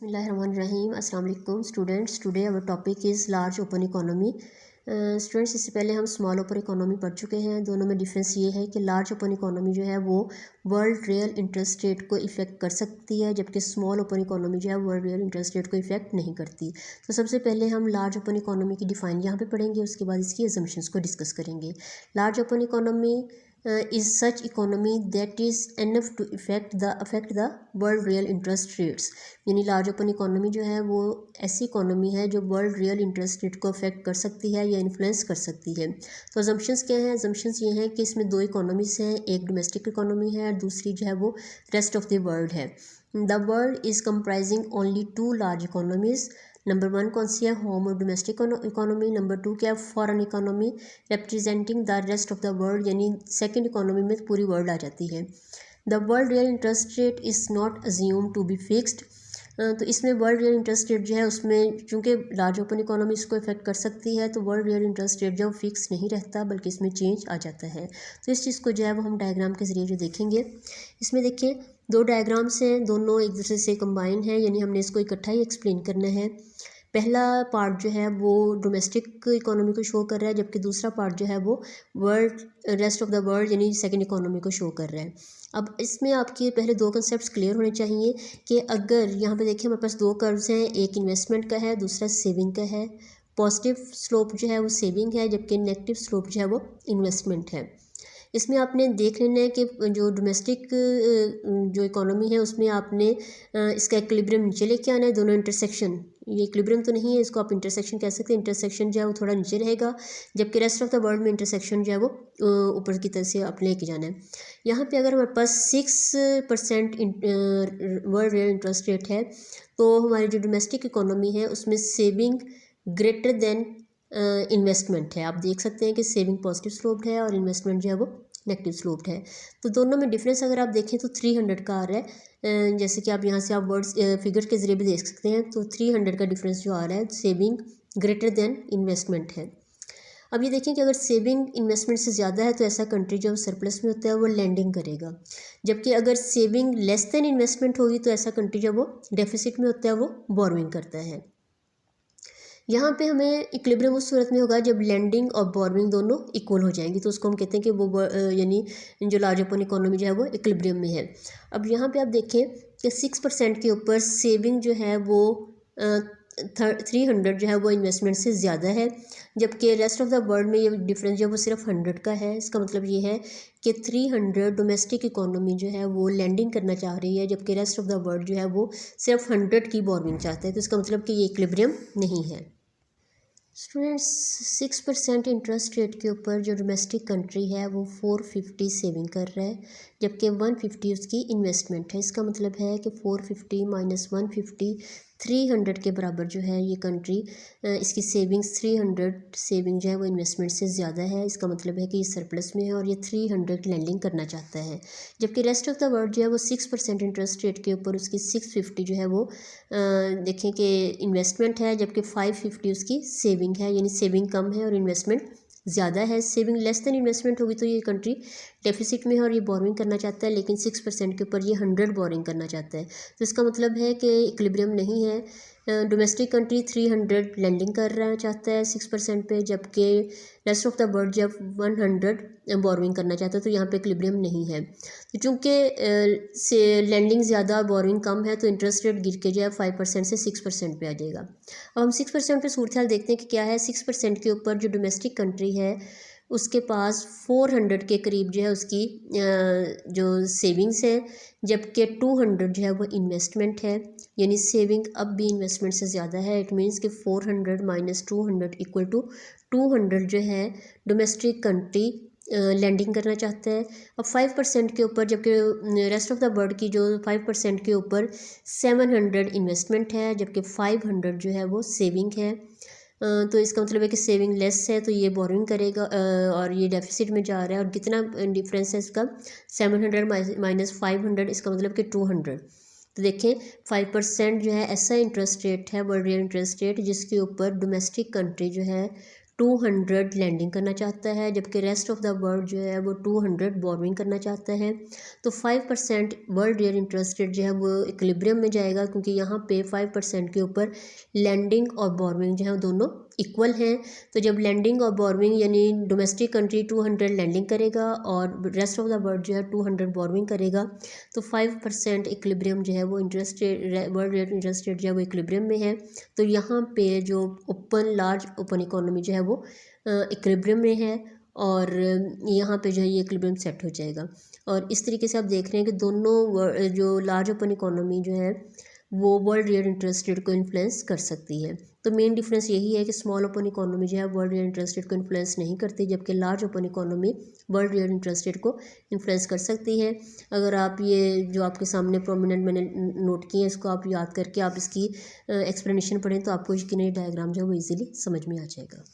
बिस्मिल्लाहिर्रहमानिर्रहीम। अस्सलाम वालेकुम students. Today our topic is large open economy. Students, इससे पहले हम स्मॉल ओपन इकोनॉमी पढ़ चुके हैं। दोनों में डिफरेंस ये है कि लार्ज ओपन इकोनॉमी जो है वो वर्ल्ड रियल इंटरेस्ट रेट को इफ़ेक्ट कर सकती है, जबकि स्मॉल ओपन इकोनॉमी जो है वर्ल्ड रियल इंटरेस्ट रेट को इफ़ेक्ट नहीं करती। तो सबसे पहले हम लार्ज ओपन इकोनॉमी की डिफ़ाइन यहाँ पे पढ़ेंगे, उसके बाद इसकी एजम्पशंस को डिस्कस करेंगे। Large open economy is such economy that is enough to affect the world real interest rates। यानी लार्ज ओपन इकोनॉमी जो है वो ऐसी इकोनॉमी है जो वर्ल्ड रियल इंटरेस्ट रेट को अफेक्ट कर सकती है या इन्फ्लुएंस कर सकती है। तो अजम्पशंस क्या हैं? अजम्पशंस ये हैं कि इसमें दो इकोनॉमीज़ हैं, एक डोमेस्टिक इकोनॉमी है और दूसरी जो है वो रेस्ट ऑफ द वर्ल्ड है। The world is comprising only two large economies. Number 1 कौन सी है? होम और डोमेस्टिक इकोनॉमी। नंबर 2 क्या है? Foreign economy representing the rest of the world, यानी सेकेंड इकोनॉमी में पूरी वर्ल्ड आ जाती है। The world real interest rate is not assumed to be fixed. तो इसमें वर्ल्ड रियल इंटरेस्ट रेट जो है उसमें चूँकि लार्ज ओपन इकोनॉमी इसको इफेक्ट कर सकती है, तो वर्ल्ड रियल इंटरेस्ट रेट जो फिक्स नहीं रहता बल्कि इसमें चेंज आ जाता है। तो इस चीज़ को जो है वो हम डायग्राम के ज़रिए जो देखेंगे। इसमें देखिए दो डायग्राम्स हैं, दोनों एक दूसरे से कंबाइन है, यानी हमने इसको इकट्ठा ही एक्सप्लेन करना है। पहला पार्ट जो है वो डोमेस्टिक इकोनॉमी को शो कर रहा है, जबकि दूसरा पार्ट जो है वो world rest of the world यानी सेकंड इकोनॉमी को शो कर रहा है। अब इसमें आपके पहले दो कंसेप्ट्स क्लियर होने चाहिए कि अगर यहाँ पे देखिए हमारे पास दो कर्व्स हैं, एक इन्वेस्टमेंट का है, दूसरा सेविंग का है। पॉजिटिव स्लोप जो है वो सेविंग है, जबकि नेगेटिव स्लोप जो है वो इन्वेस्टमेंट है। इसमें आपने देख लेना है कि जो डोमेस्टिक जो इकोनॉमी है उसमें आपने इसका इक्विलिब्रियम नीचे लेके आना है, दोनों इंटरसेक्शन। ये इक्विलिब्रियम तो नहीं है, इसको आप इंटरसेक्शन कह सकते हैं। इंटरसेक्शन जो है वो थोड़ा नीचे रहेगा, जबकि रेस्ट ऑफ द वर्ल्ड में इंटरसेक्शन जो है वो ऊपर की तरफ से आप लेके जाना है। यहाँ पे अगर हमारे पास 6% वर्ल्ड रियल इंटरेस्ट रेट है, तो हमारी जो डोमेस्टिक इकोनॉमी है उसमें सेविंग ग्रेटर देन इन्वेस्टमेंट है। आप देख सकते हैं कि सेविंग पॉजिटिव स्लोप्ड है और इन्वेस्टमेंट जो है वो नेगेटिव स्लोप्ड है। तो दोनों में डिफरेंस अगर आप देखें तो 300 का आ रहा है। जैसे कि आप यहाँ से आप वर्ड्स फिगर के ज़रिए भी देख सकते हैं, तो 300 का डिफरेंस जो आ रहा है सेविंग ग्रेटर देन इन्वेस्टमेंट है। अब ये देखें कि अगर सेविंग इन्वेस्टमेंट से ज़्यादा है तो ऐसा कंट्री जो सरप्लस में होता है वो लैंडिंग करेगा, जबकि अगर सेविंग लेस देन इन्वेस्टमेंट होगी तो ऐसा कंट्री जो वो डेफिसिट में होता है वो बोरोइंग करता है। यहाँ पे हमें इक्विलिब्रियम उस सूरत में होगा जब लैंडिंग और बोरोइंग दोनों इक्वल हो जाएंगी, तो उसको हम कहते हैं कि वो यानी जो लार्ज ओपन इकोनॉमी जो है वो इक्विलिब्रियम में है। अब यहाँ पे आप देखें कि 6% के ऊपर सेविंग जो है वो 300 जो है वो इन्वेस्टमेंट से ज़्यादा है, जबकि रेस्ट ऑफ द वर्ल्ड में ये डिफरेंस जो है वो सिर्फ 100 का है। इसका मतलब ये है कि 300 डोमेस्टिक इकोनॉमी जो है वो लैंडिंग करना चाह रही है, जबकि रेस्ट ऑफ द वर्ल्ड जो है वो सिर्फ 100 की बोरोइंग चाहता है। तो इसका मतलब कि ये इक्विलिब्रियम नहीं है। स्टूडेंट्स, 6% इंटरेस्ट रेट के ऊपर जो डोमेस्टिक कंट्री है वो 450 सेविंग कर रहा है, जबकि 150 उसकी इन्वेस्टमेंट है। इसका मतलब है कि 450 माइनस 150 300 के बराबर जो है ये कंट्री, इसकी सेविंग्स 300 सेविंग जो है वो इन्वेस्टमेंट से ज़्यादा है। इसका मतलब है कि ये सरप्लस में है और ये 300 लैंडिंग करना चाहता है, जबकि रेस्ट ऑफ द वर्ल्ड जो है वो 6% इंटरेस्ट रेट के ऊपर उसकी 650 जो है वो देखें कि इन्वेस्टमेंट है, जबकि 550 उसकी सेविंग है, यानी सेविंग कम है और इन्वेस्टमेंट ज़्यादा है। सेविंग लेस देन इन्वेस्टमेंट होगी तो ये कंट्री डेफिसिट में है और ये बोरिंग करना चाहता है, लेकिन 6% के ऊपर ये 100 बोरिंग करना चाहता है। तो इसका मतलब है कि इक्विलिब्रियम नहीं है। डोमेस्टिक कंट्री 300 लैंडिंग करना चाहता है 6% पे, जबकि रेस्ट ऑफ द वर्ल्ड जब 100 बोरिंग करना चाहता है, तो यहाँ पे इक्विलिब्रियम नहीं है। तो चूँकि से लैंडिंग ज़्यादा और बोरिंग कम है, तो इंटरेस्ट रेट गिर के जो है 5% से 6% पे आ जाएगा। अब हम 6% पे सूरत हाल देखते हैं कि क्या है। 6% के ऊपर जो डोमेस्टिक कंट्री है उसके पास 400 के करीब जो है उसकी जो सेविंग्स है, जबकि 200 जो है वो इन्वेस्टमेंट है, यानी सेविंग अब भी इन्वेस्टमेंट से ज़्यादा है। इट मीन्स कि 400 माइनस 200 इक्वल टू 200 जो है डोमेस्टिक कंट्री लैंडिंग करना चाहता है। अब 5% के ऊपर, जबकि रेस्ट ऑफ द वर्ल्ड की जो 5% के ऊपर 700 इन्वेस्टमेंट है, जबकि 500 जो है वो सेविंग है। तो इसका मतलब है कि सेविंग लेस है तो ये बोरिंग करेगा और ये डेफिसिट में जा रहा है। और कितना डिफरेंस है इसका? 700 माइनस 500, इसका मतलब कि 200। तो देखें 5% जो है ऐसा इंटरेस्ट रेट है वर्ल्ड रियल इंटरेस्ट रेट जिसके ऊपर डोमेस्टिक कंट्री जो है 200 लैंडिंग करना चाहता है, जबकि रेस्ट ऑफ द वर्ल्ड जो है वो 200 बोरोइंग करना चाहता है। तो 5% वर्ल्ड रियल इंटरेस्ट रेट जो है वो इक्विलिब्रियम में जाएगा, क्योंकि यहाँ पे 5% के ऊपर लैंडिंग और बोरोइंग जो है दोनों इक्वल हैं। तो जब लैंडिंग और बोरोइंग यानी डोमेस्टिक कंट्री 200 लैंडिंग करेगा और रेस्ट ऑफ द वर्ल्ड जो है 200 बोरोइंग करेगा, तो 5% इक्विलिब्रियम जो है वो interest rate, world rate interest rate जो है वो इक्विलिब्रियम में है। तो यहाँ पे जो लार्ज ओपन इकोनॉमी जो है वो इक्विलिब्रियम में है, और यहाँ पे जो है ये इक्विलिब्रियम सेट हो जाएगा। और इस तरीके से आप देख रहे हैं कि दोनों जो लार्ज ओपन इकोनॉमी जो है वो वर्ल्ड रियल इंटरेस्ट रेट को इन्फ्लुएंस कर सकती है। तो मेन डिफरेंस यही है कि स्मॉल ओपन इकोनॉमी जो है वर्ल्ड रियल इंटरेस्ट रेट को इन्फ्लुएंस नहीं करती, जबकि large open economy world real interest rate को इन्फ्लुएंस कर सकती है। अगर आप ये जो आपके सामने प्रोमिनेंट मैंने नोट किए हैं इसको आप याद करके आप इसकी एक्सप्लेनेशन पढ़ें तो आपको यकीनन ये डायग्राम जो है वो ईजिली समझ में आ जाएगा।